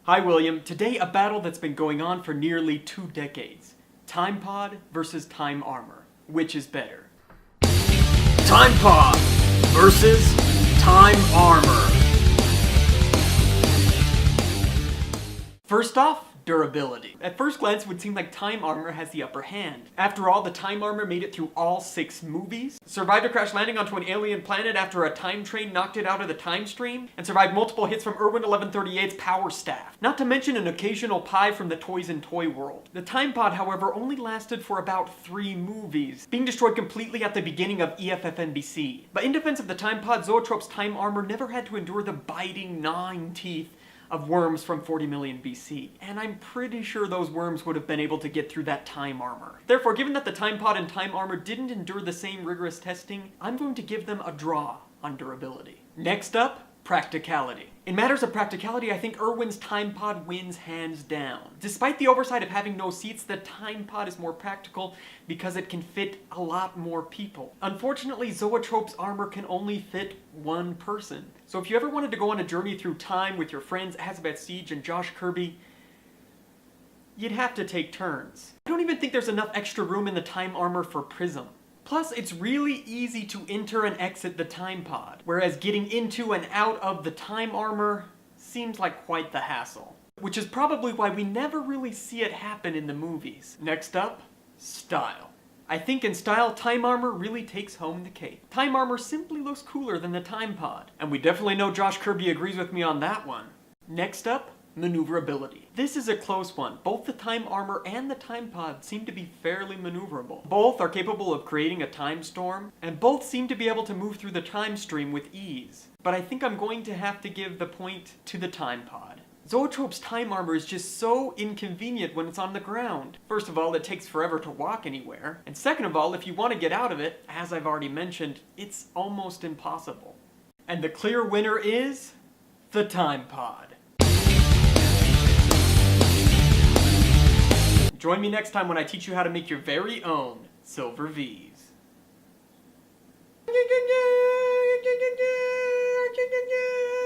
Hi William, today a battle that's been going on for nearly 2 decades. Time Pod versus Time Armor. Which is better? Time Pod versus Time Armor. First off, durability. At first glance, it would seem like Time Armor has the upper hand. After all, the Time Armor made it through all 6 movies, survived a crash landing onto an alien planet after a time train knocked it out of the time stream, and survived multiple hits from Irwin 1138's power staff. Not to mention an occasional pie from the Toys in Toy World. The Time Pod, however, only lasted for about 3 movies, being destroyed completely at the beginning of EFF-NBC. But in defense of the Time Pod, Zoetrope's Time Armor never had to endure the biting, gnawing teeth of worms from 40 million BC, and I'm pretty sure those worms would have been able to get through that Time Armor. Therefore, given that the Time Pod and Time Armor didn't endure the same rigorous testing, I'm going to give them a draw on durability. Next up, practicality. In matters of practicality, I think Irwin's Time Pod wins hands down. Despite the oversight of having no seats, the Time Pod is more practical because it can fit a lot more people. Unfortunately, Zoetrope's armor can only fit 1 person. So if you ever wanted to go on a journey through time with your friends Azabeth Siege and Josh Kirby, you'd have to take turns. I don't even think there's enough extra room in the Time Armor for Prism. Plus, it's really easy to enter and exit the Time Pod, whereas getting into and out of the Time Armor seems like quite the hassle. Which is probably why we never really see it happen in the movies. Next up, style. I think in style, Time Armor really takes home the cake. Time Armor simply looks cooler than the Time Pod, and we definitely know Josh Kirby agrees with me on that one. Next up, maneuverability. This is a close one. Both the Time Armor and the Time Pod seem to be fairly maneuverable. Both are capable of creating a time storm, and both seem to be able to move through the time stream with ease. But I think I'm going to have to give the point to the Time Pod. Zoetrope's Time Armor is just so inconvenient when it's on the ground. First of all, it takes forever to walk anywhere. And second of all, if you want to get out of it, as I've already mentioned, it's almost impossible. And the clear winner is the Time Pod. Join me next time when I teach you how to make your very own Silver V's.